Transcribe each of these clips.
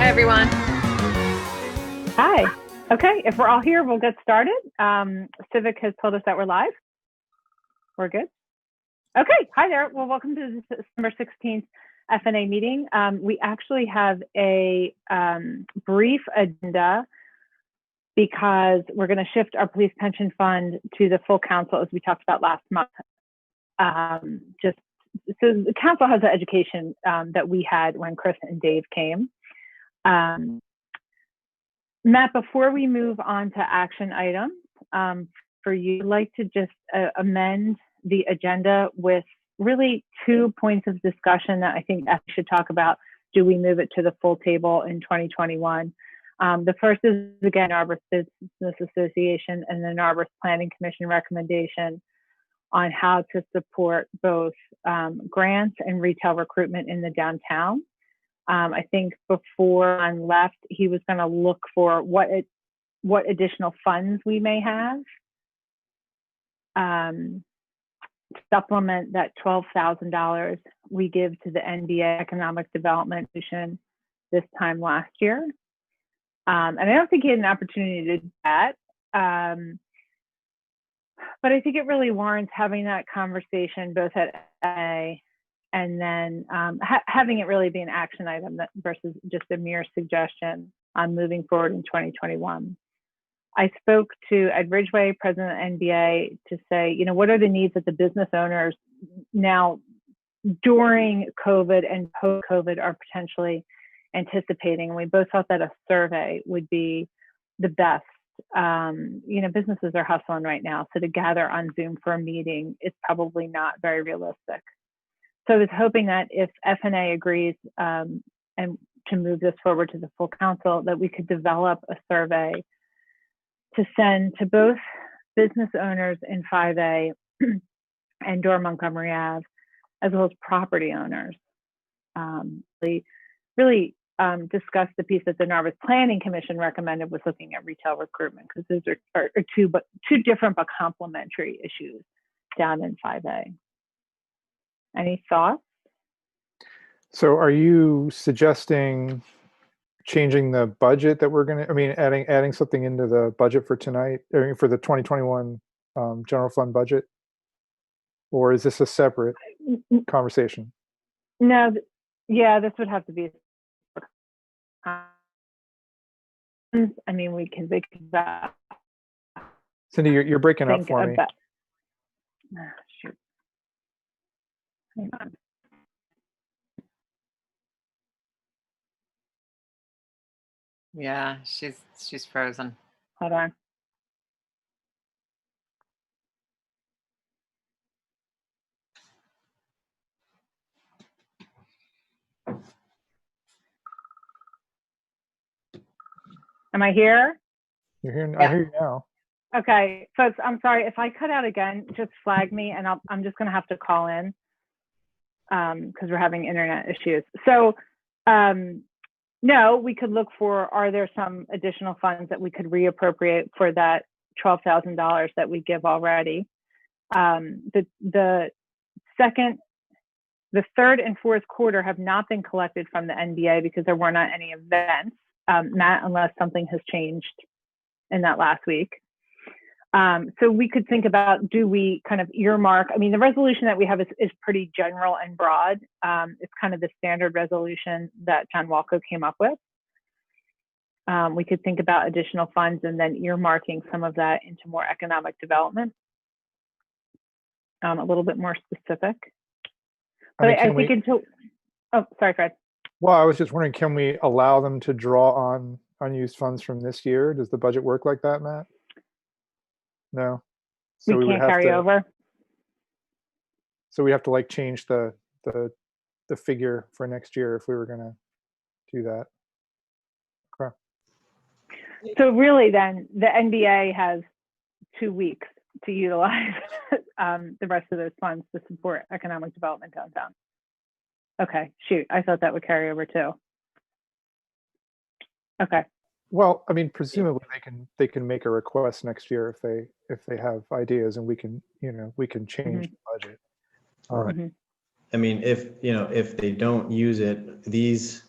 everyone. Hi. Okay, if we're all here, we'll get started. Civic has told us that we're live. We're good. Okay, hi there. Well, welcome to the December 16th FNA meeting. We actually have a brief agenda because we're going to shift our police pension fund to the full council, as we talked about last month. So the council has an education that we had when Chris and Dave came. Matt, before we move on to action items, for you, I'd like to just amend the agenda with really 2 points of discussion that I think we should talk about. Do we move it to the full table in 2021? The first is, again, Arbor Business Association and the Arbor Planning Commission recommendation on how to support both grants and retail recruitment in the downtown. I think before Ron left, he was going to look for what additional funds we may have to supplement that $12,000 we give to the NBA Economic Development Mission this time last year. And I don't think he had an opportunity to do that. But I think it really warrants having that conversation both at A and then having it really be an action item versus just a mere suggestion on moving forward in 2021. I spoke to Ed Ridgway, president of NBA, to say, what are the needs that the business owners now during COVID and post-COVID are potentially anticipating. And we both thought that a survey would be the best. Businesses are hustling right now. So to gather on Zoom for a meeting is probably not very realistic. So I was hoping that if FNA agrees and to move this forward to the full council, that we could develop a survey to send to both business owners in 5A and Montgomery Ave, as well as property owners. Really discuss the piece that the Arbor Planning Commission recommended was looking at retail recruitment, because those are two different but complementary issues down in 5A. Any thoughts? So are you suggesting changing the budget that we're going to, adding something into the budget for tonight, or for the 2021 general fund budget? Or is this a separate conversation? No, this would have to be. We can think about. Cindy, you're breaking up for me. Shoot. Hang on. Yeah, she's frozen. Hold on. Am I here? You're here. Yeah. I hear you now. Okay, folks, I'm sorry if I cut out again. Just flag me, and I'm just going to have to call in because we're having internet issues. So, no, we could look for, are there some additional funds that we could reappropriate for that $12,000 that we give already? The third and fourth quarter have not been collected from the NBA because there were not any events, Matt, unless something has changed in that last week. So we could think about, do we kind of earmark? The resolution that we have is pretty general and broad. It's kind of the standard resolution that John Walco came up with. We could think about additional funds and then earmarking some of that into more economic development, a little bit more specific. But I think until, oh, sorry, Fred. Well, I was just wondering, can we allow them to draw on unused funds from this year? Does the budget work like that, Matt? No. So we can't carry over. So we have to change the figure for next year if we were going to do that. Okay. So really, then the NBA has 2 weeks to utilize the rest of those funds to support economic development downtown. Okay, shoot, I thought that would carry over too. Okay. Well, presumably they can make a request next year if they have ideas, and we can change the budget. All right. If they don't use it, these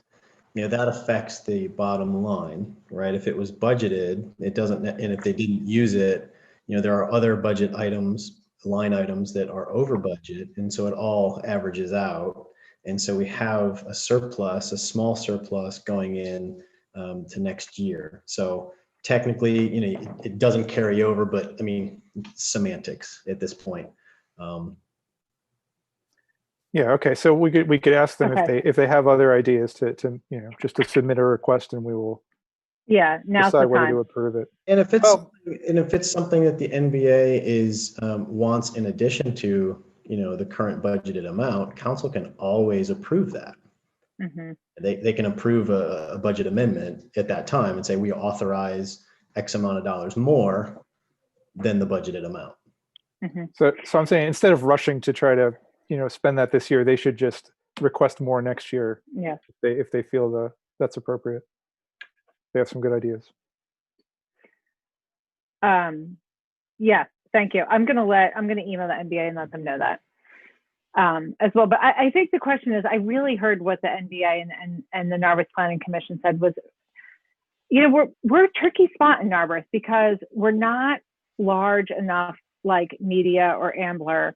that affects the bottom line, right? If it was budgeted, it doesn't, and if they didn't use it, there are other budget items, line items that are over budget. And so it all averages out. And so we have a surplus, a small surplus going in to next year. So technically, it doesn't carry over, but I mean, semantics at this point. Yeah. Okay. So we could ask them Okay. if they have other ideas to just to submit a request, and we will Now's decide the whether time. to approve it. And if it's something that the NBA is wants in addition to the current budgeted amount, council can always approve that. Mm-hmm. They can approve a budget amendment at that time and say we authorize X amount of dollars more than the budgeted amount. Mm-hmm. So I'm saying instead of rushing to try to spend that this year, they should just request more next year. Yeah. If they feel that's appropriate. They have some good ideas. Yeah, thank you. I'm gonna email the NBA and let them know that as well. But I think the question is, I really heard what the NBA and the Narberth Planning Commission said was, we're a tricky spot in Narberth because we're not large enough like Media or Ambler.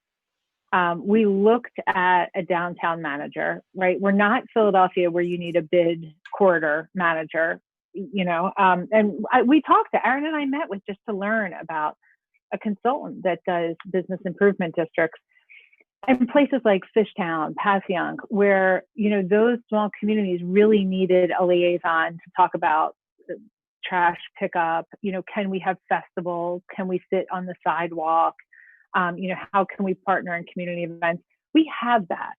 We looked at a downtown manager, right? We're not Philadelphia where you need a bid corridor manager, and we talked to Aaron and I met with just to learn about a consultant that does business improvement districts and places like Fishtown, Passyunk, where, those small communities really needed a liaison to talk about trash pickup. Can we have festivals? Can we sit on the sidewalk? How can we partner in community events? We have that.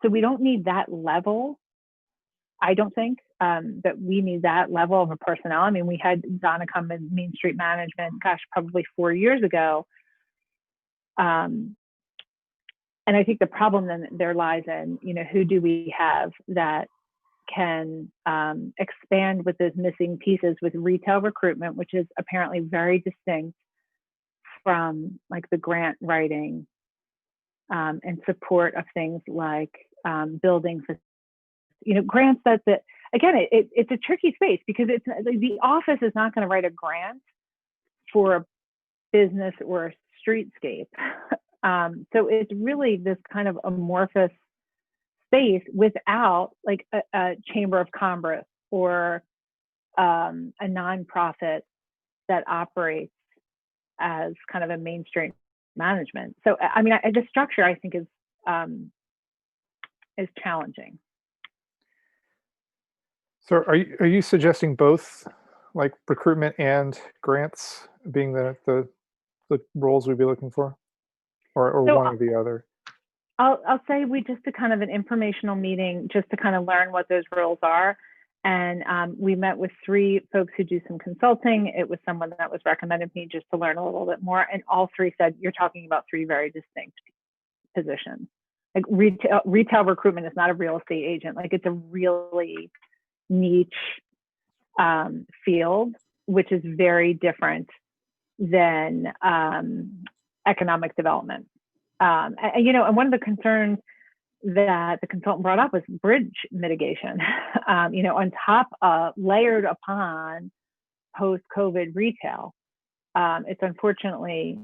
So we don't need that level. I don't think that we need that level of a personnel. I mean, we had Donna come in Main Street Management, probably 4 years ago. And I think the problem then there lies in, who do we have that can expand with those missing pieces with retail recruitment, which is apparently very distinct from like the grant writing and support of things like building, grants that again, it's a tricky space because it's the office is not going to write a grant for a business or a streetscape. So it's really this kind of amorphous space without like a chamber of commerce or a nonprofit that operates as kind of a Main Street management. So I mean, the structure I think is challenging. So are you suggesting both, like recruitment and grants being the roles we'd be looking for, or So one or the other? I'll say we just did kind of an informational meeting just to kind of learn what those roles are. And we met with 3 folks who do some consulting. It was someone that was recommended me just to learn a little bit more. And all 3 said, you're talking about 3 very distinct positions. Like retail recruitment is not a real estate agent. Like it's a really niche field, which is very different than economic development. And one of the concerns that the consultant brought up was bridge mitigation, on top of layered upon post-COVID retail. It's unfortunately,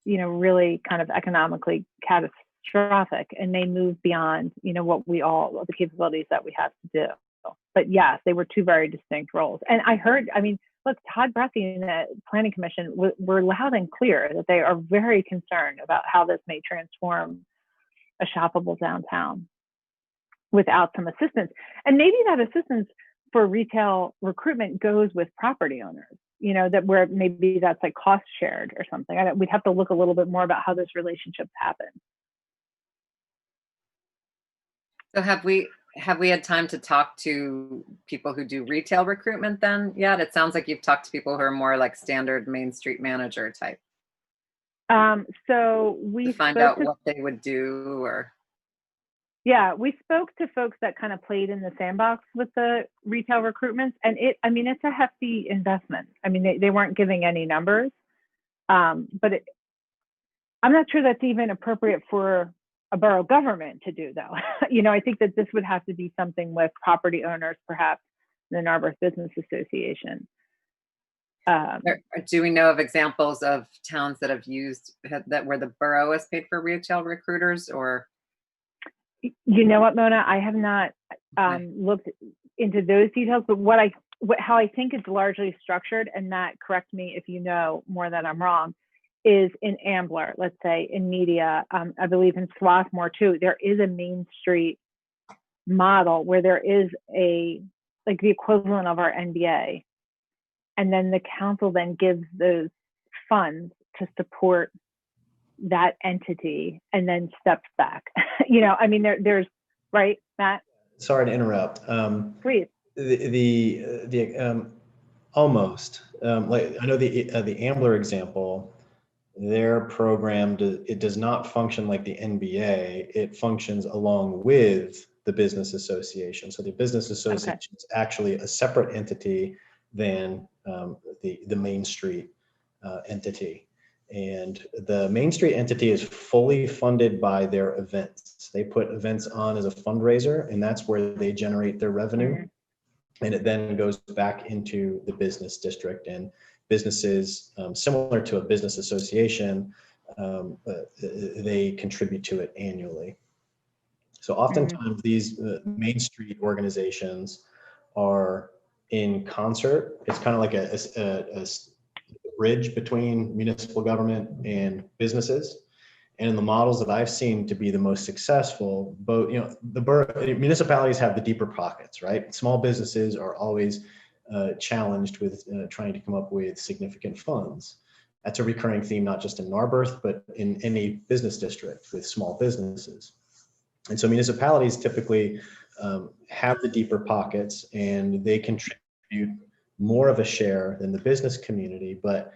really kind of economically catastrophic and may move beyond, what the capabilities that we have to do. But yes, they were 2 very distinct roles. And look, Todd Bressi and the Planning Commission were loud and clear that they are very concerned about how this may transform a shoppable downtown without some assistance. And maybe that assistance for retail recruitment goes with property owners, that where maybe that's like cost shared or something. We'd have to look a little bit more about how those relationships happen. So have we had time to talk to people who do retail recruitment then yet? It sounds like you've talked to people who are more like standard Main Street manager type. So we to find out what they would do, or we spoke to folks that kind of played in the sandbox with the retail recruitments, and it's a hefty investment. I mean, they weren't giving any numbers, but I'm not sure that's even appropriate for a borough government to do, though. I think that this would have to be something with property owners, perhaps the Narberth Business Association. Do we know of examples of towns that have used that where the borough has paid for retail recruiters, or? You know what, Mona? I have not looked into those details, but how I think it's largely structured, and Matt, correct me if you know more that I'm wrong, is in Ambler, let's say in media, I believe in Swarthmore too, there is a Main Street model where there is like the equivalent of our NBA. And then the council then gives those funds to support that entity and then steps back. There's right, Matt? Sorry to interrupt. Please. Almost. Like I know the Ambler example, their program it does not function like the NBA. It functions along with the business association. So the business association is actually a separate entity than the Main Street entity. And the Main Street entity is fully funded by their events. They put events on as a fundraiser, and that's where they generate their revenue. Mm-hmm. And it then goes back into the business district, and businesses similar to a business association, they contribute to it annually. So oftentimes these Main Street organizations are in concert. It's kind of like a bridge between municipal government and businesses. And in the models that I've seen to be the most successful, both, the municipalities have the deeper pockets, right? Small businesses are always challenged with trying to come up with significant funds. That's a recurring theme, not just in Narberth, but in any business district with small businesses. And so municipalities typically have the deeper pockets, and they contribute more of a share than the business community. But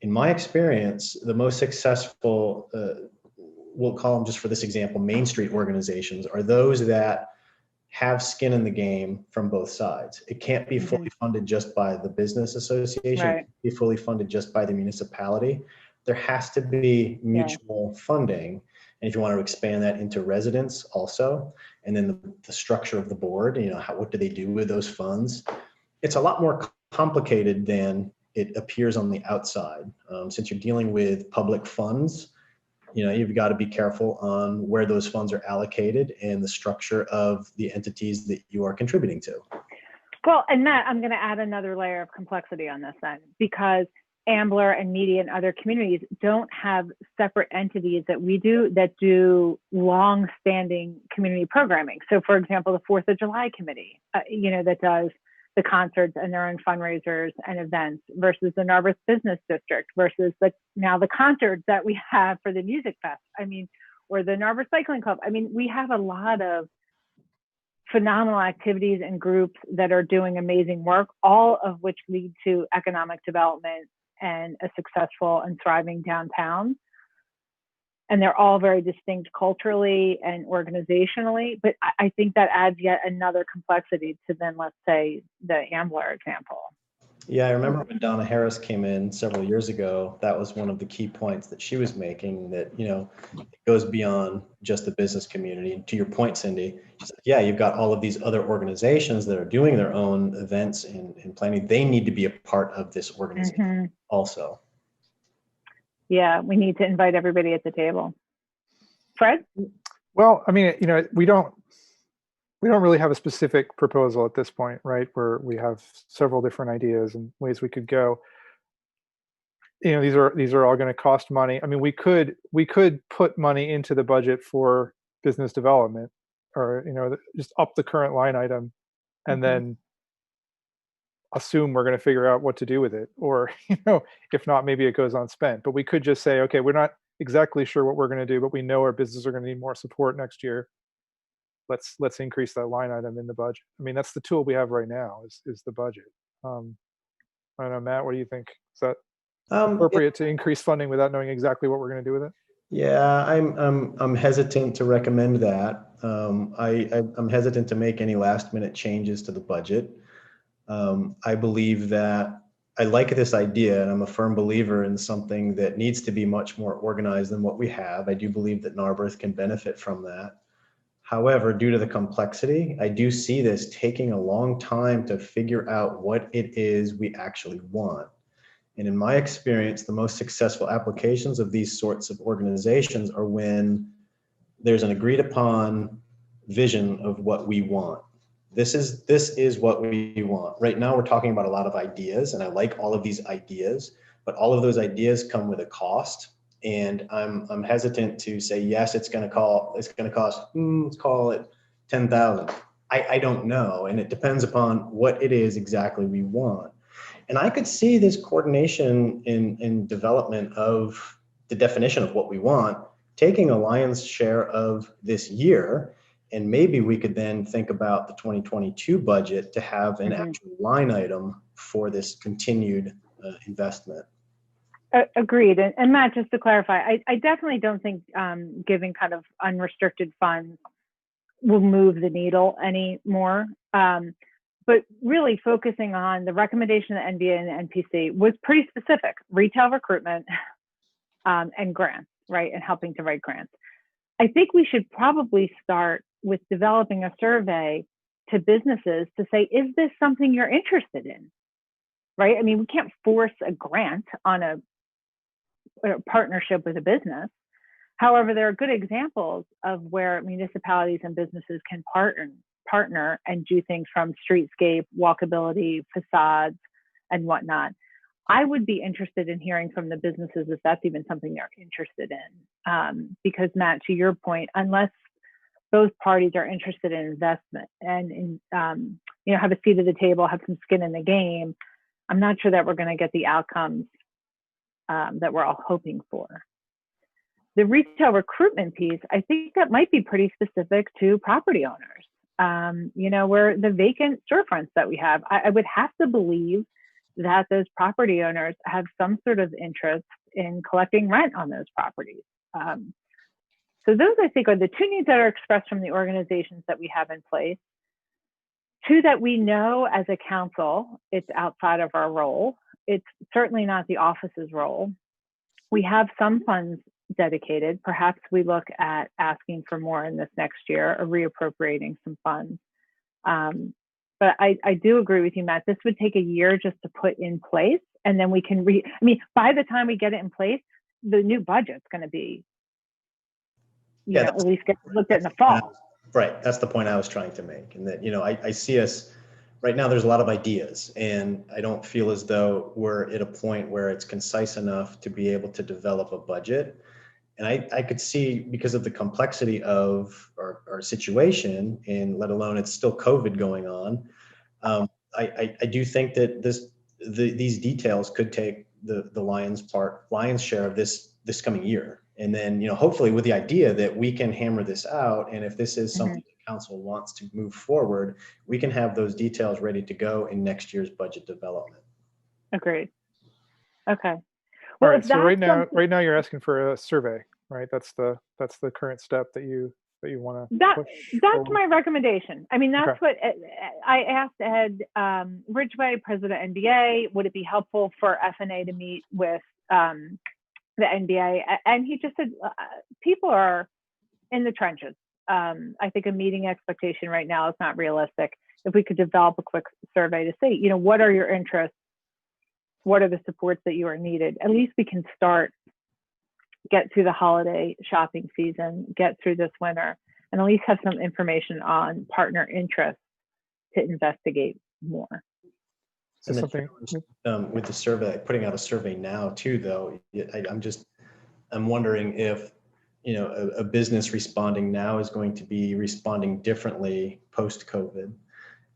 in my experience, the most successful, we'll call them, just for this example, Main Street organizations, are those that have skin in the game from both sides. It can't be fully funded just by the business association. Right. It can't be fully funded just by the municipality. There has to be mutual funding. And if you want to expand that into residents also, and then the structure of the board, what do they do with those funds? It's a lot more complicated than it appears on the outside. Since you're dealing with public funds, you've got to be careful on where those funds are allocated and the structure of the entities that you are contributing to. Well, and Matt, I'm going to add another layer of complexity on this then, because Ambler and media and other communities don't have separate entities that we do that do long-standing community programming. So, for example, the 4th of July committee, that does the concerts and their own fundraisers and events, versus the Narberth Business District, versus now the concerts that we have for the Music Fest. Or the Narberth Cycling Club. We have a lot of phenomenal activities and groups that are doing amazing work, all of which lead to economic development and a successful and thriving downtown. And they're all very distinct culturally and organizationally, but I think that adds yet another complexity to then, let's say, the Ambler example. Yeah, I remember when Donna Harris came in several years ago, that was one of the key points that she was making, that, it goes beyond just the business community. And to your point, Cindy, she's like, yeah, you've got all of these other organizations that are doing their own events and planning. They need to be a part of this organization also. Yeah, we need to invite everybody at the table. Fred? Well, we don't really have a specific proposal at this point, right? Where we have several different ideas and ways we could go. These are all going to cost money. We could put money into the budget for business development, or just up the current line item, and then assume we're going to figure out what to do with it. Or if not, maybe it goes unspent. But we could just say, okay, we're not exactly sure what we're going to do, but we know our businesses are going to need more support next year. Let's increase that line item in the budget. That's the tool we have right now is the budget. I don't know, Matt, what do you think? Is that appropriate to increase funding without knowing exactly what we're going to do with it? Yeah, I'm hesitant to recommend that. I'm hesitant to make any last minute changes to the budget. I believe that I like this idea, and I'm a firm believer in something that needs to be much more organized than what we have. I do believe that Narberth can benefit from that. However, due to the complexity, I do see this taking a long time to figure out what it is we actually want. And in my experience, the most successful applications of these sorts of organizations are when there's an agreed upon vision of what we want. This is what we want. Right now, we're talking about a lot of ideas, and I like all of these ideas, but all of those ideas come with a cost. And I'm hesitant to say, yes, it's going to cost, let's call it 10,000. I don't know. And it depends upon what it is exactly we want. And I could see this coordination in development of the definition of what we want, taking a lion's share of this year. And maybe we could then think about the 2022 budget to have an actual line item for this continued investment. Agreed. And Matt, just to clarify, I definitely don't think giving kind of unrestricted funds will move the needle anymore. But really focusing on the recommendation of the NBA and the NPC was pretty specific: retail recruitment and grants, right? And helping to write grants. I think we should probably start with developing a survey to businesses to say, is this something you're interested in? Right? I mean, we can't force a grant on a partnership with a business. However, there are good examples of where municipalities and businesses can partner and do things from streetscape, walkability, facades, and whatnot. I would be interested in hearing from the businesses if that's even something they're interested in. Because Matt, to your point, unless both parties are interested in investment and in, have a seat at the table, have some skin in the game, I'm not sure that we're going to get the outcomes that we're all hoping for. The retail recruitment piece, I think that might be pretty specific to property owners. Where the vacant storefronts that we have, I would have to believe that those property owners have some sort of interest in collecting rent on those properties. So those, I think, are the two needs that are expressed from the organizations that we have in place. Two that we know as a council, it's outside of our role. It's certainly not the office's role. We have some funds dedicated. Perhaps we look at asking for more in this next year or reappropriating some funds. But I do agree with you, Matt. This would take a year just to put in place, and then we can by the time we get it in place, the new budget's going to be, at least get looked at in the fall. Right. That's the point I was trying to make. And that, I see us right now, there's a lot of ideas, and I don't feel as though we're at a point where it's concise enough to be able to develop a budget. And I could see, because of the complexity of our situation, and let alone it's still COVID going on, I do think that these details could take the lion's share of this coming year. And then, hopefully with the idea that we can hammer this out. And if this is something the council wants to move forward, we can have those details ready to go in next year's budget development. Agreed. Okay. All right. So right now you're asking for a survey, right? That's the current step that you want to push. That's forward. my recommendation. I mean, that's what I asked Ed Ridgway, president NBA, would it be helpful for FNA to meet with the NBA? And he just said, people are in the trenches. I think a meeting expectation right now is not realistic. If we could develop a quick survey to say, what are your interests? What are the supports that you are needed? At least we can get through the holiday shopping season, get through this winter, and at least have some information on partner interest to investigate more. And something with the survey, putting out a survey now too, though, I'm wondering if, a business responding now is going to be responding differently post-COVID.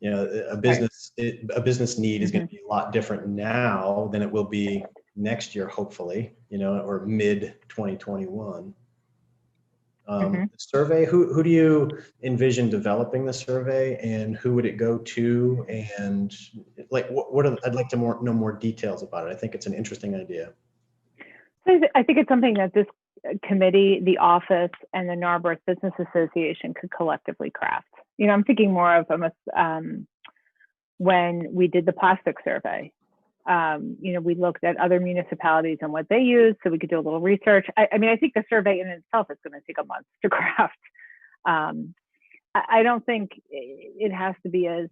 A business need is going to be a lot different now than it will be next year, hopefully, or mid 2021. The survey, who do you envision developing the survey, and who would it go to, and I'd like to know more details about it. I think it's an interesting idea. I think it's something that this committee, the office, and the Narberth Business Association could collectively craft. I'm thinking more of almost when we did the plastic survey. We looked at other municipalities and what they use, so we could do a little research. I mean, I think the survey in itself is going to take a month to craft. I don't think it has to be as,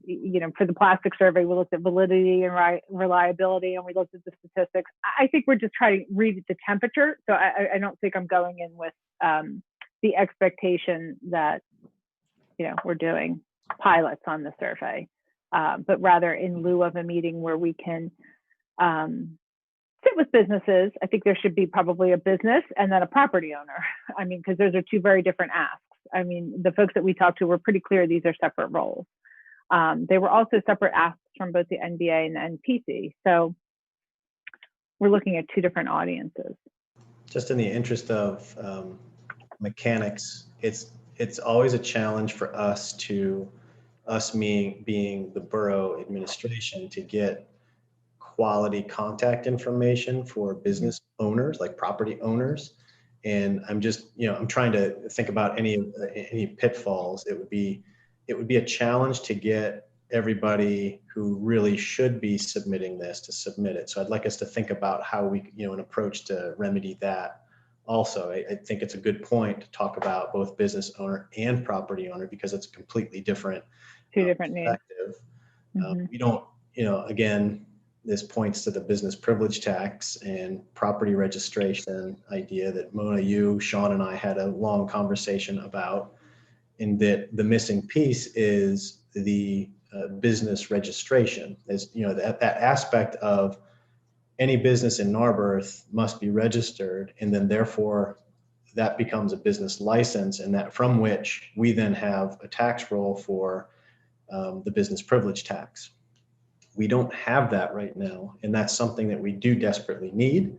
for the plastic survey, we looked at validity and reliability, and we looked at the statistics. I think we're just trying to read the temperature. So I don't think I'm going in with the expectation that, we're doing pilots on the survey, but rather in lieu of a meeting where we can sit with businesses. I think there should be probably a business and then a property owner. I mean, because those are two very different asks. I mean, the folks that we talked to were pretty clear these are separate roles. They were also separate asks from both the NBA and the NPC. So we're looking at two different audiences. Just in the interest of mechanics, it's always a challenge for us being the borough administration, to get quality contact information for business owners, like property owners. And I'm just, I'm trying to think about any pitfalls. It would be a challenge to get everybody who really should be submitting this to submit it. So I'd like us to think about how we, an approach to remedy that. Also, I think it's a good point to talk about both business owner and property owner, because it's a completely different Two different needs. We don't, again, this points to the business privilege tax and property registration idea that Mona, you, Sean, and I had a long conversation about, in that the missing piece is the business registration. Is, that aspect of any business in Narberth must be registered, and then therefore that becomes a business license, and that from which we then have a tax roll for the business privilege tax. We don't have that right now, and that's something that we do desperately need.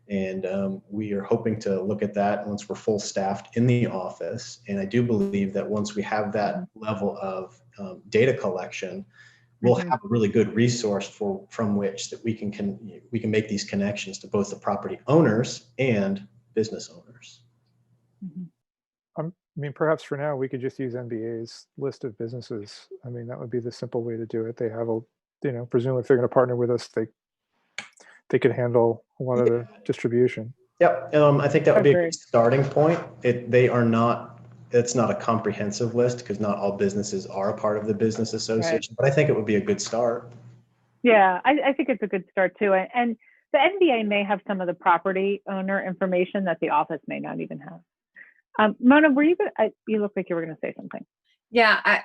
And we are hoping to look at that once we're full staffed in the office. And I do believe that once we have that level of data collection, we'll have a really good resource from which that we can make these connections to both the property owners and business owners. I mean, perhaps for now we could just use NBA's list of businesses. I mean, that would be the simple way to do it. They have presumably if they're going to partner with us, they could handle a lot of the distribution. Yep. I think that would be a good starting point. It's not a comprehensive list, because not all businesses are a part of the business association, but I think it would be a good start. Yeah, I think it's a good start too. And the NBA may have some of the property owner information that the office may not even have. Mona, you look like you were going to say something. Yeah,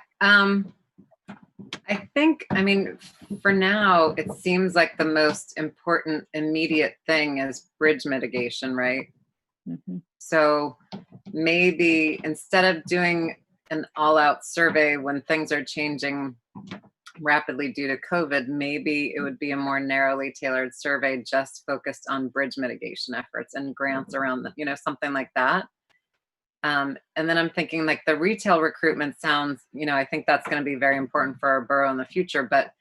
I think, for now, it seems like the most important immediate thing is bridge mitigation, right? So maybe instead of doing an all-out survey when things are changing rapidly due to COVID, maybe it would be a more narrowly tailored survey just focused on bridge mitigation efforts and grants around, something like that. And then I'm thinking like the retail recruitment sounds, I think that's going to be very important for our borough in the future, but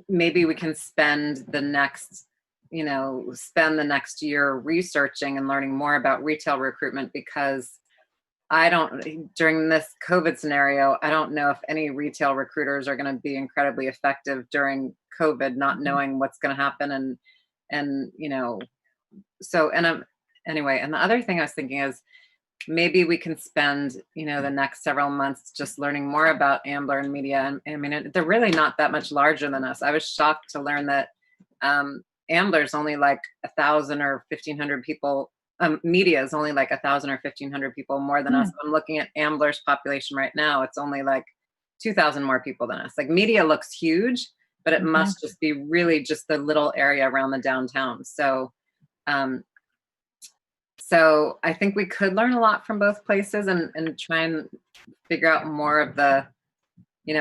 maybe we can spend the next year researching and learning more about retail recruitment, because during this COVID scenario, I don't know if any retail recruiters are going to be incredibly effective during COVID, not knowing what's going to happen. Anyway, and the other thing I was thinking is maybe we can spend, the next several months just learning more about Ambler and media. And they're really not that much larger than us. I was shocked to learn that Ambler's only like 1,000 or 1,500 people. Media is only like 1,000 or 1,500 people more than us. I'm looking at Ambler's population right now. It's only like 2,000 more people than us. Like media looks huge, but it must just be really just the little area around the downtown. So I think we could learn a lot from both places and try and figure out more of the,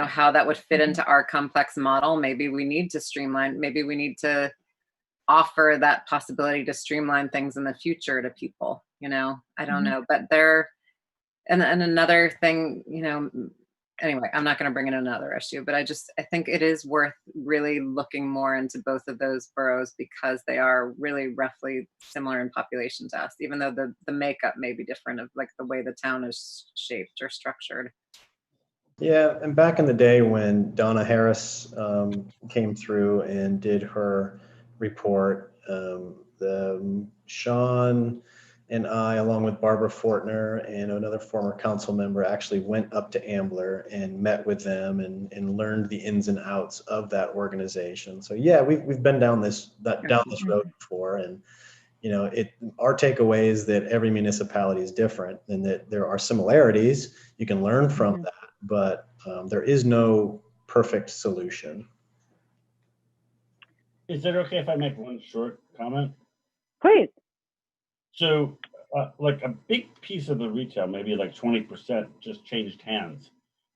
how that would fit into our complex model. Maybe we need to streamline, maybe we need to offer that possibility to streamline things in the future to people, I don't know, but and another thing, anyway, I'm not going to bring in another issue, but I think it is worth really looking more into both of those boroughs, because they are really roughly similar in population to us, even though the makeup may be different of like the way the town is shaped or structured. Yeah, and back in the day when Donna Harris came through and did her report, Sean and I, along with Barbara Fortner and another former council member, actually went up to Ambler and met with them and learned the ins and outs of that organization. So yeah, we've been down this road before, and our takeaway is that every municipality is different and that there are similarities. You can learn from that, but there is no perfect solution. Is it okay if I make one short comment? Please. So, like a big piece of the retail, maybe like 20%, just changed hands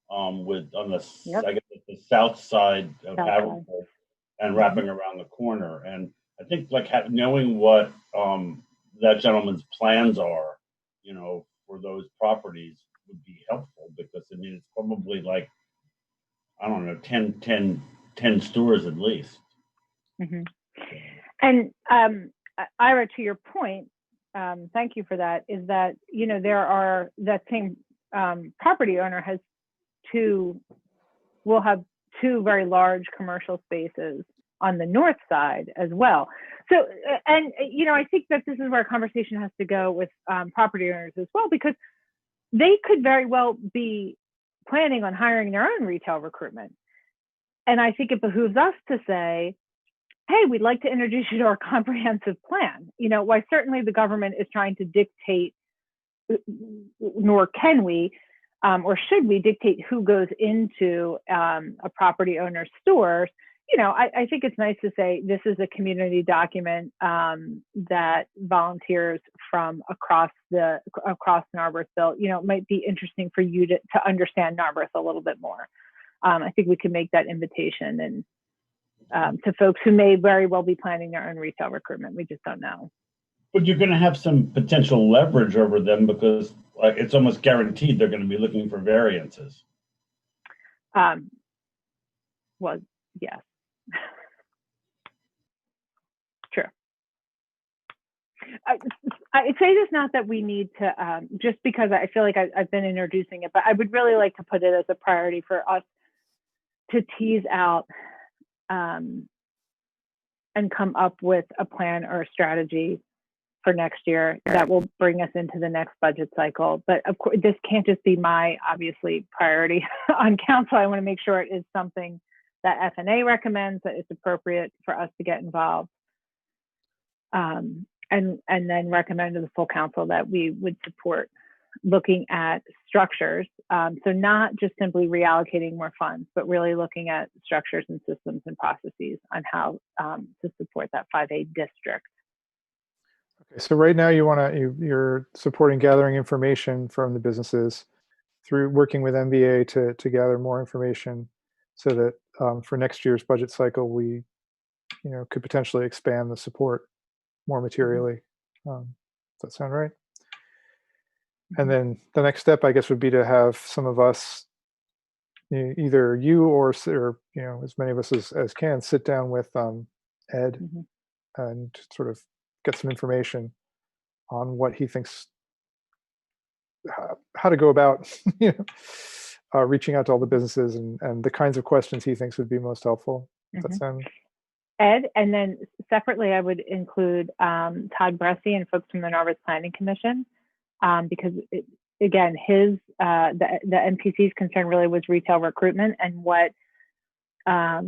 on the I guess the south side of Haverford and wrapping around the corner. And I think like knowing what that gentleman's plans are, for those properties would be helpful, because I mean it's probably like, I don't know, 10 stores at least. Mm-hmm. And Ira, to your point, thank you for that, is that, that same property owner will have two very large commercial spaces on the north side as well. So, and, I think that this is where a conversation has to go with property owners as well, because they could very well be planning on hiring their own retail recruitment. And I think it behooves us to say, hey, we'd like to introduce you to our comprehensive plan. Why certainly the government is trying to dictate, nor can we, or should we dictate who goes into a property owner's stores. I think it's nice to say this is a community document that volunteers from across Narberthville, it might be interesting for you to understand Narberth a little bit more. I think we can make that invitation and to folks who may very well be planning their own retail recruitment. We just don't know. But you're going to have some potential leverage over them, because it's almost guaranteed they're going to be looking for variances. Well, yes. True. I say this not that we need to, just because I feel like I've been introducing it, but I would really like to put it as a priority for us to tease out and come up with a plan or a strategy for next year that will bring us into the next budget cycle. But of course, this can't just be my obviously priority on council. I want to make sure it is something that FNA recommends, that it's appropriate for us to get involved, and then recommend to the full council that we would support looking at structures. So not just simply reallocating more funds, but really looking at structures and systems and processes on how to support that 5A district. Okay, so right now you're supporting gathering information from the businesses through working with MBA to gather more information, so that for next year's budget cycle we could potentially expand the support more materially. Does that sound right? And then the next step, I guess, would be to have some of us, either you or as many of us as can, sit down with Ed and sort of get some information on what he thinks, how to go about reaching out to all the businesses and the kinds of questions he thinks would be most helpful. Does that sound? Ed, and then separately, I would include Todd Bressi and folks from the Narberth Planning Commission, because again, the NPC's concern really was retail recruitment and what how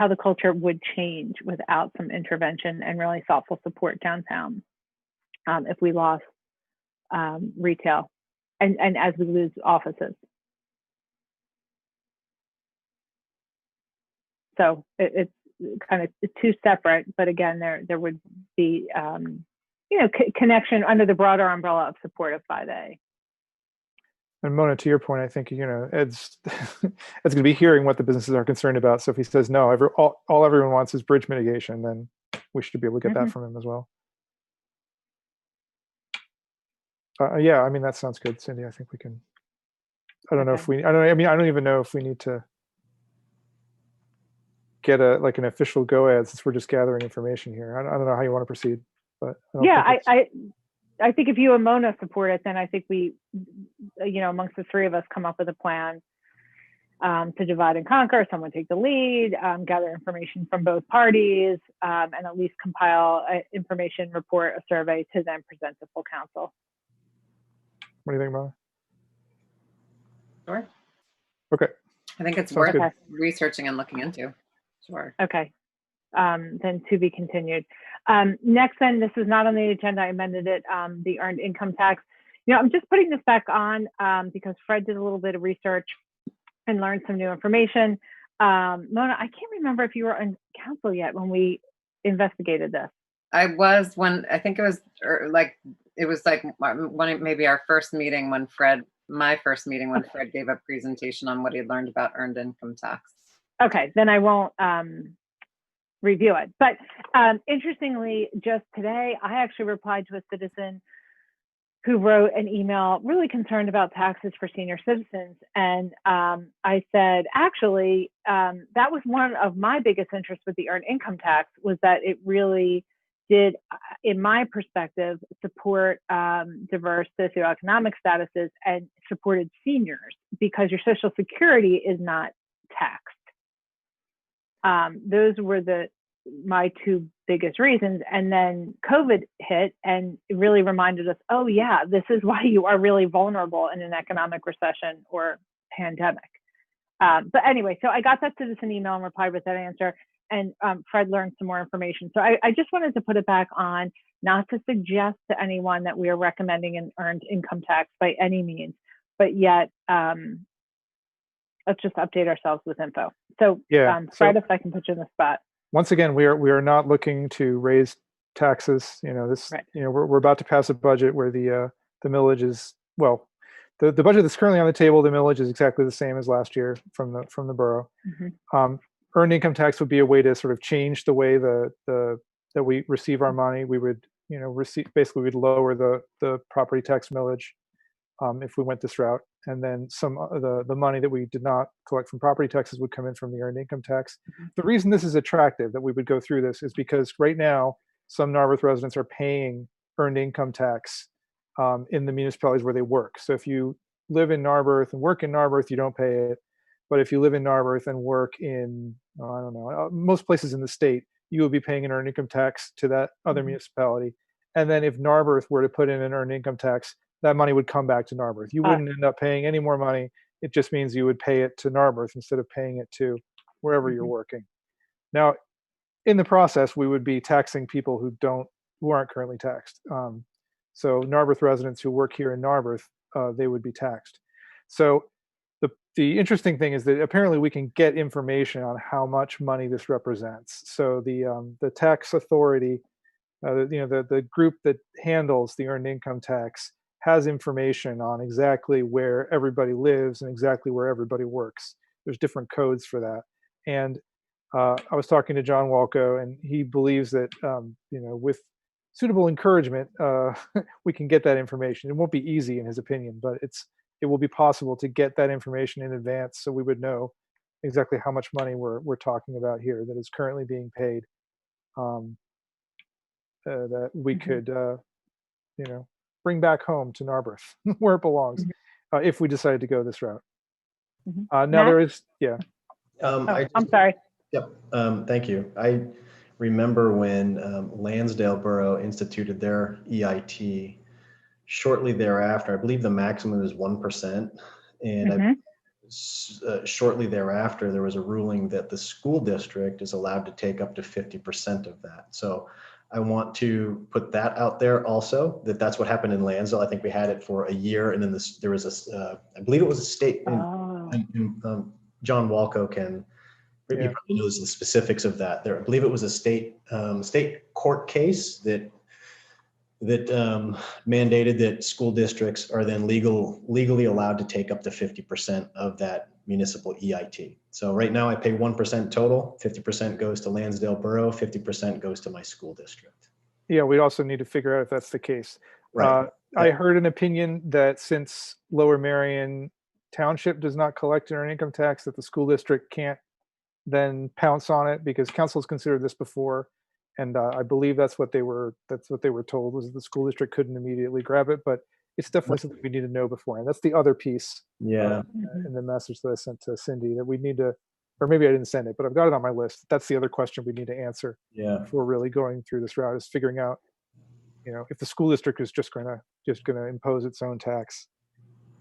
the culture would change without some intervention and really thoughtful support downtown if we lost retail and as we lose offices. So it's kind of two separate, but again, there would be connection under the broader umbrella of support of 5A. And Mona, to your point, I think Ed's going to be hearing what the businesses are concerned about. So if he says no, all everyone wants is bridge mitigation, then we should be able to get that from him as well. Yeah, I mean that sounds good, Cindy. I think we can. I don't know if we. I don't even know if we need to get an official go ahead, since we're just gathering information here. I don't know how you want to proceed, but yeah, I think if you and Mona support it, then I think we, amongst the three of us, come up with a plan to divide and conquer. Someone take the lead, gather information from both parties, and at least compile an information report, a survey to then present to full council. What do you think, Mona? Sure. Okay. I think it's Sounds worth good. researching and looking into. Sure. Okay. Then to be continued. Next, then, this is not on the agenda. I amended it. The earned income tax. I'm just putting this back on because Fred did a little bit of research and learned some new information. Mona, I can't remember if you were on council yet when we investigated this. I was when I think it was maybe our first meeting when my first meeting when Fred gave a presentation on what he had learned about earned income tax. Okay, then I won't review it. But interestingly, just today, I actually replied to a citizen who wrote an email really concerned about taxes for senior citizens. And I said, actually, that was one of my biggest interests with the earned income tax, was that it really did, in my perspective, support diverse socioeconomic statuses and supported seniors, because your Social Security is not taxed. Those were my two biggest reasons. And then COVID hit and it really reminded us, oh yeah, this is why you are really vulnerable in an economic recession or pandemic. But anyway, so I got that citizen email and replied with that answer. And Fred learned some more information. So I just wanted to put it back on, not to suggest to anyone that we are recommending an earned income tax by any means, but yet let's just update ourselves with info. So Yeah. Fred, if I can put you in the spot. Once again, we are not looking to raise taxes. Right. We're about to pass a budget where the millage is, well, the budget that's currently on the table, the millage is exactly the same as last year from the borough. Mm-hmm. Earned income tax would be a way to sort of change the way that we receive our money. We would, we'd lower the property tax millage if we went this route, and then some the money that we did not collect from property taxes would come in from the earned income tax. The reason this is attractive that we would go through this is because right now some Narberth residents are paying earned income tax in the municipalities where they work. So if you live in Narberth and work in Narberth, you don't pay it. But if you live in Narberth and work in, I don't know, most places in the state, you will be paying an earned income tax to that other municipality. And then if Narberth were to put in an earned income tax, that money would come back to Narberth. You wouldn't end up paying any more money. It just means you would pay it to Narberth instead of paying it to wherever you're working. Now, in the process, we would be taxing people who aren't currently taxed. So Narberth residents who work here in Narberth, they would be taxed. So the interesting thing is that apparently we can get information on how much money this represents. So the tax authority, the group that handles the earned income tax, has information on exactly where everybody lives and exactly where everybody works. There's different codes for that. And I was talking to John Walco, and he believes that with suitable encouragement, we can get that information. It won't be easy in his opinion, but it will be possible to get that information in advance, so we would know exactly how much money we're talking about here that is currently being paid, that we could bring back home to Narberth where it belongs, if we decided to go this route. Now Matt? there is, yeah. I'm sorry. Yep. Thank you. I remember when Lansdale Borough instituted their EIT. Shortly thereafter, I believe the maximum is 1%, and shortly thereafter, there was a ruling that the school district is allowed to take up to 50% of that. So I want to put that out there also, that's what happened in Lansdale. I think we had it for a year, and then there was I believe it was a state, John Walco he probably knows the specifics of that. I believe it was a state court case that mandated that school districts are then legally allowed to take up to 50% of that municipal EIT. So right now I pay 1% total, 50% goes to Lansdale Borough, 50% goes to my school district. Yeah, we'd also need to figure out if that's the case. Right. I heard an opinion that since Lower Merion Township does not collect an earned income tax, that the school district can't then pounce on it, because council's considered this before, And I believe that's what they were told, was the school district couldn't immediately grab it, but it's definitely something we need to know before. And that's the other piece Yeah. in the message that I sent to Cindy, that we need to, or maybe I didn't send it, but I've got it on my list. That's the other question we need to answer Yeah. before really going through this route, is figuring out, if the school district is just gonna impose its own tax.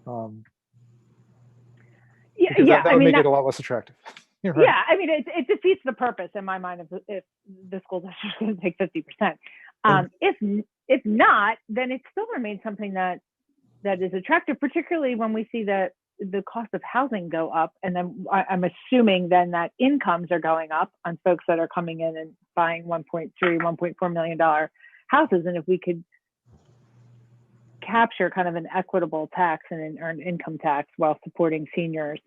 Because that would make it a lot less attractive. You're right. Yeah, I mean, it defeats the purpose in my mind if the school district is going to take 50%. If not, then it still remains something that is attractive, particularly when we see that the cost of housing go up, and then I'm assuming then that incomes are going up on folks that are coming in and buying $1.4 million houses. And if we could capture kind of an equitable tax and an earned income tax while supporting seniors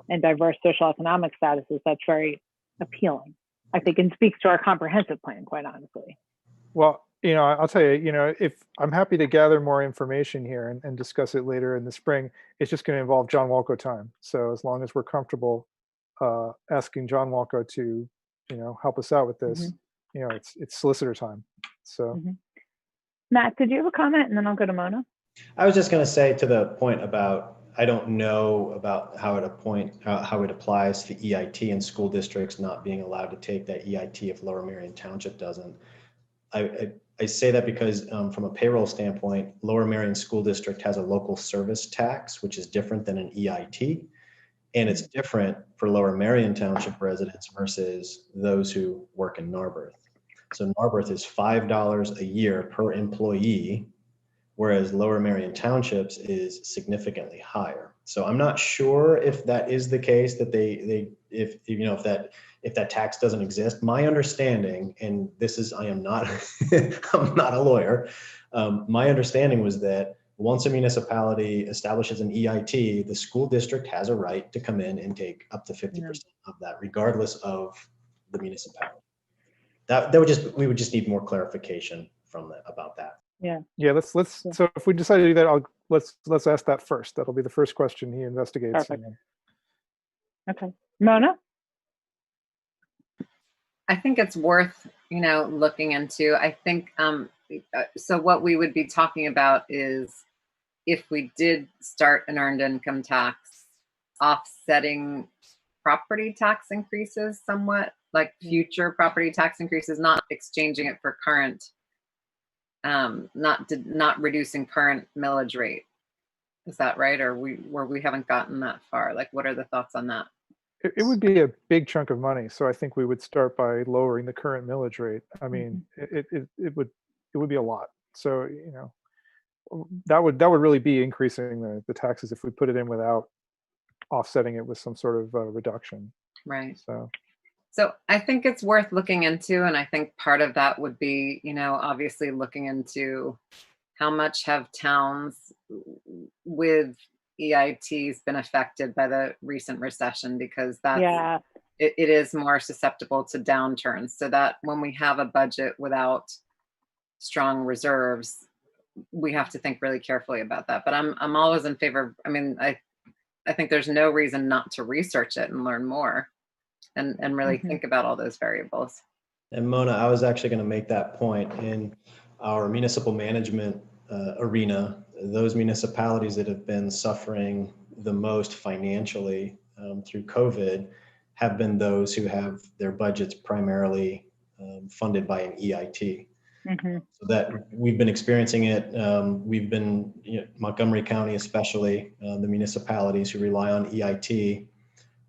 and diverse social economic statuses, that's very appealing, I think, and speaks to our comprehensive plan, quite honestly. Well, I'll tell you, if I'm happy to gather more information here and discuss it later in the spring, it's just going to involve John Walco time. So as long as we're comfortable asking John Walco to, help us out with this, it's solicitor time. So. Matt, did you have a comment? And then I'll go to Mona. I was just going to say, to the point about, I don't know about how it applies to EIT and school districts not being allowed to take that EIT if Lower Merion Township doesn't. I say that because from a payroll standpoint, Lower Merion School District has a local service tax, which is different than an EIT. And it's different for Lower Merion Township residents versus those who work in Narberth. So Narberth is $5 a year per employee, whereas Lower Merion Townships is significantly higher. So I'm not sure if that is the case, that if that tax doesn't exist. My understanding, and I am not, I'm not a lawyer. My understanding was that once a municipality establishes an EIT, the school district has a right to come in and take up to 50% of that, regardless of the municipality. We would just need more clarification about that. Yeah. So if we decide to do that, let's ask that first. That'll be the first question he investigates. Perfect. Okay, Mona. I think it's worth, looking into. I think, so what we would be talking about is, if we did start an earned income tax, offsetting property tax increases somewhat, like future property tax increases, not exchanging it for current, not reducing current millage rate. Is that right? Or we haven't gotten that far? Like, what are the thoughts on that? It would be a big chunk of money, so I think we would start by lowering the current millage rate. I mean, it would be a lot. So that would really be increasing the taxes if we put it in without offsetting it with some sort of reduction. Right. So I think it's worth looking into, and I think part of that would be, obviously looking into how much have towns with EITs been affected by the recent recession, because it is more susceptible to downturns. So that when we have a budget without strong reserves, we have to think really carefully about that. But I'm always in favor. I mean, I think there's no reason not to research it and learn more and really think about all those variables. And Mona, I was actually going to make that point. In our municipal management arena, those municipalities that have been suffering the most financially through COVID have been those who have their budgets primarily funded by an EIT. So that we've been experiencing it. We've been, Montgomery County, especially the municipalities who rely on EIT,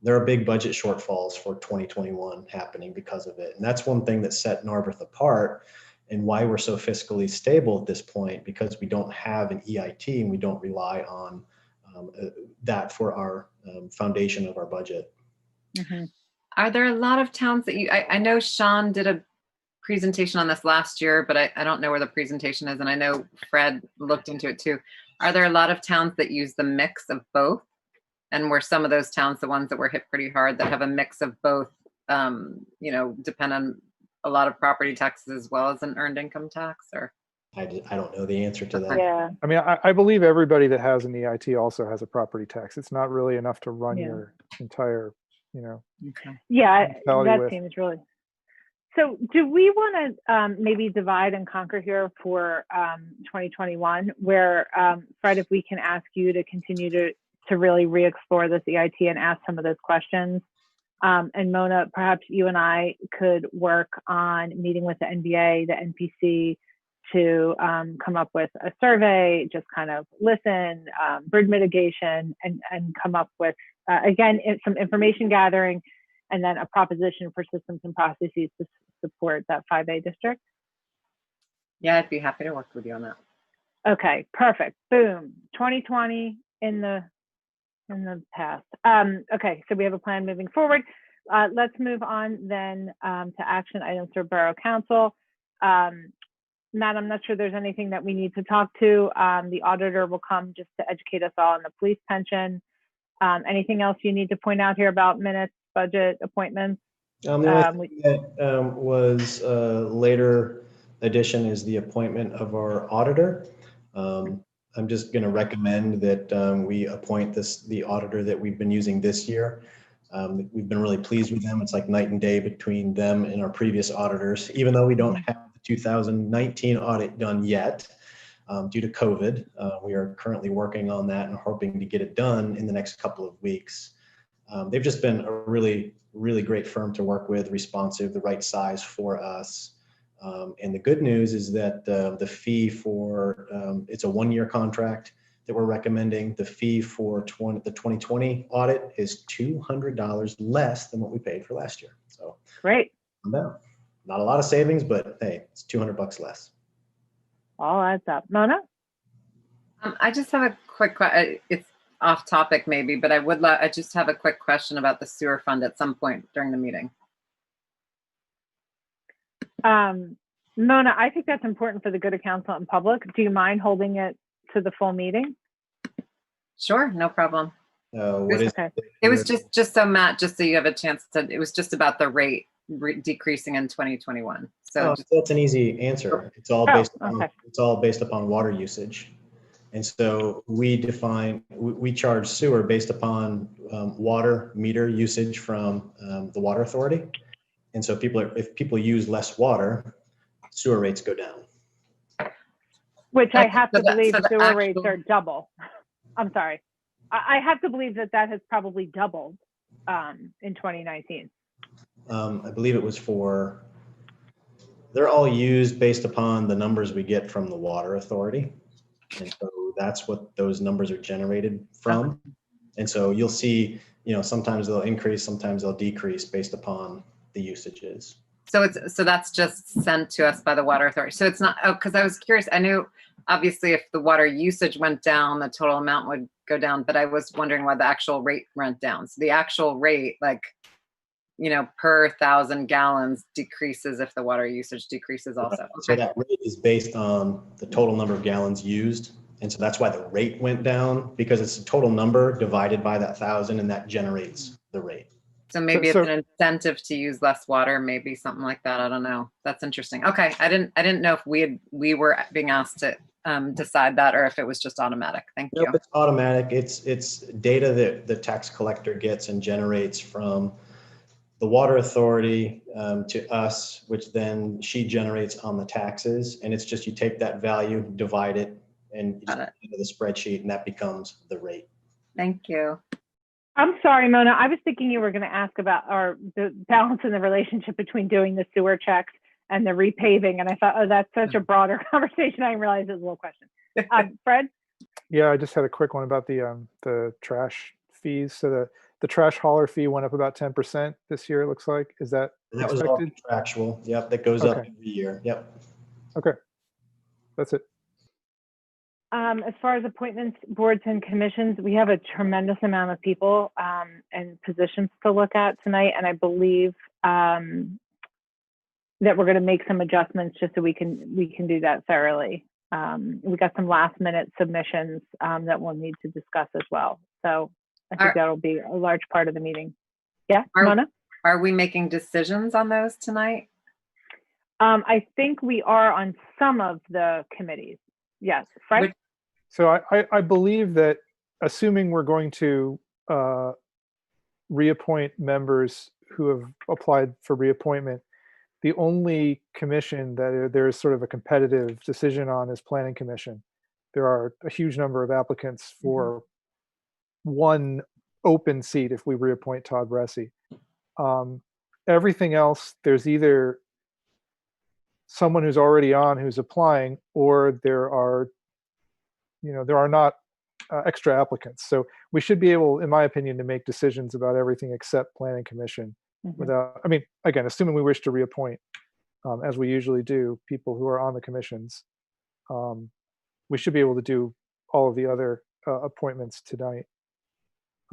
there are big budget shortfalls for 2021 happening because of it. And that's one thing that set Narberth apart and why we're so fiscally stable at this point, because we don't have an EIT and we don't rely on that for our foundation of our budget. Are there a lot of towns that I know Sean did a presentation on this last year, but I don't know where the presentation is. And I know Fred looked into it too. Are there a lot of towns that use the mix of both? And were some of those towns the ones that were hit pretty hard, that have a mix of both, depend on a lot of property taxes as well as an earned income tax? Or I don't know the answer to that. Yeah. I mean, I believe everybody that has an EIT also has a property tax. It's not really enough to run your entire, Yeah, that with. seems really. So do we want to maybe divide and conquer here for 2021, where Fred, if we can ask you to continue to really re-explore this EIT and ask some of those questions. And Mona, perhaps you and I could work on meeting with the NBA, the NPC, to come up with a survey, just kind of listen, bird mitigation, and come up with, again, some information gathering, and then a proposition for systems and processes to support that 5A district. Yeah, I'd be happy to work with you on that. Okay, perfect. Boom. 2020 in the past. Okay, so we have a plan moving forward. Let's move on then to action items for Borough Council. Matt, I'm not sure there's anything that we need to talk to. The auditor will come just to educate us all on the police pension. Anything else you need to point out here about minutes, budget, appointments? The only thing that was later addition is the appointment of our auditor. I'm just going to recommend that we appoint the auditor that we've been using this year. We've been really pleased with them. It's like night and day between them and our previous auditors, even though we don't have the 2019 audit done yet due to COVID. We are currently working on that and hoping to get it done in the next couple of weeks. They've just been a really, really great firm to work with, responsive, the right size for us. And the good news is that the fee for, it's a 1-year contract that we're recommending. The fee for the 2020 audit is $200 less than what we paid for last year. So great. No, not a lot of savings, but hey, it's $200 less. All adds up. Mona? I just have a quick question. It's off topic maybe, but I just have a quick question about the sewer fund at some point during the meeting. Mona, I think that's important for the good of council and public. Do you mind holding it to the full meeting? Sure, no problem. Okay. It was just so Matt, just so you have a chance to, it was just about the rate decreasing in 2021. So that's an easy answer. It's all based upon water usage. And so we charge sewer based upon water meter usage from the water authority. And so if people use less water, sewer rates go down. Which I have to believe sewer rates are double. I'm sorry. I have to believe that has probably doubled in 2019. I believe it was they're all used based upon the numbers we get from the water authority. And so that's what those numbers are generated from. And so you'll see, sometimes they'll increase, sometimes they'll decrease based upon the usages. So that's just sent to us by the water authority. So it's not, because I was curious. I knew obviously if the water usage went down, the total amount would go down, but I was wondering why the actual rate went down. So the actual rate, per 1,000 gallons decreases if the water usage decreases also. So that rate is based on the total number of gallons used. And so that's why the rate went down, because it's a total number divided by that 1,000, and that generates the rate. So maybe it's an incentive to use less water, maybe something like that. I don't know. That's interesting. Okay, I didn't know if we were being asked to decide that, or if it was just automatic. Thank you. It's automatic. It's data that the tax collector gets and generates from the water authority to us, which then she generates on the taxes. And it's just, you take that value, divide it, and you just put it into the spreadsheet, and that becomes the rate. Thank you. I'm sorry, Mona. I was thinking you were going to ask about the balance in the relationship between doing the sewer checks and the repaving. And I thought, oh, that's such a broader conversation. I didn't realize it was a little question. Fred? Yeah, I just had a quick one about the trash fees. So the trash hauler fee went up about 10% this year, it looks like. Is that That expected? was all contractual. Yep, that goes up every year. Yep. Okay, that's it. As far as appointments, boards, and commissions, we have a tremendous amount of people and positions to look at tonight, and I believe that we're going to make some adjustments just so we can do that thoroughly. We got some last-minute submissions that we'll need to discuss as well. So I think that'll be a large part of the meeting. Yeah, Mona? Are we making decisions on those tonight? I think we are on some of the committees. Yes, Fred? So I believe that, assuming we're going to reappoint members who have applied for reappointment, the only commission that there is sort of a competitive decision on is Planning Commission. There are a huge number of applicants for one open seat if we reappoint Todd Bressie. Everything else, there's either someone who's already on who's applying, or there are not extra applicants. So we should be able, in my opinion, to make decisions about everything except Planning Commission without, I mean, again, assuming we wish to reappoint, as we usually do, people who are on the commissions, we should be able to do all of the other appointments tonight.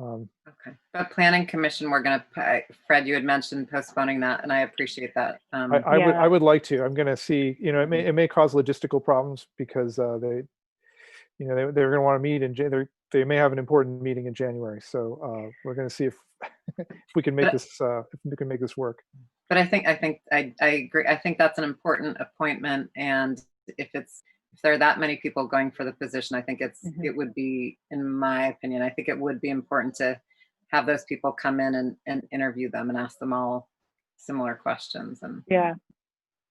Okay, but Planning Commission, we're going to, Fred, you had mentioned postponing that, and I appreciate that. I would like to. I'm going to see, it may cause logistical problems because they're going to want to meet in January. They may have an important meeting in January. So we're going to see if we can make this work. But I agree. I think that's an important appointment, and if there are that many people going for the position, I think it would be, in my opinion, I think it would be important to have those people come in and interview them and ask them all similar questions. And yeah,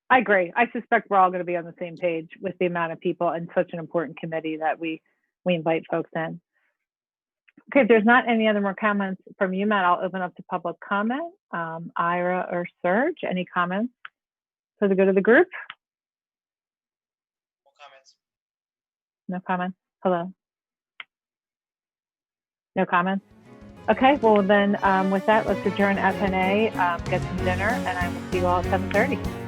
I agree. I suspect we're all going to be on the same page with the amount of people and such an important committee that we invite folks in. Okay, if there's not any other more comments from you, Matt, I'll open up to public comment. Ira or Serge, any comments for the good of the group? No comments. Hello. No comments. Okay. Well, then with that, let's adjourn FNA, get some dinner, and I will see you all at 7:30.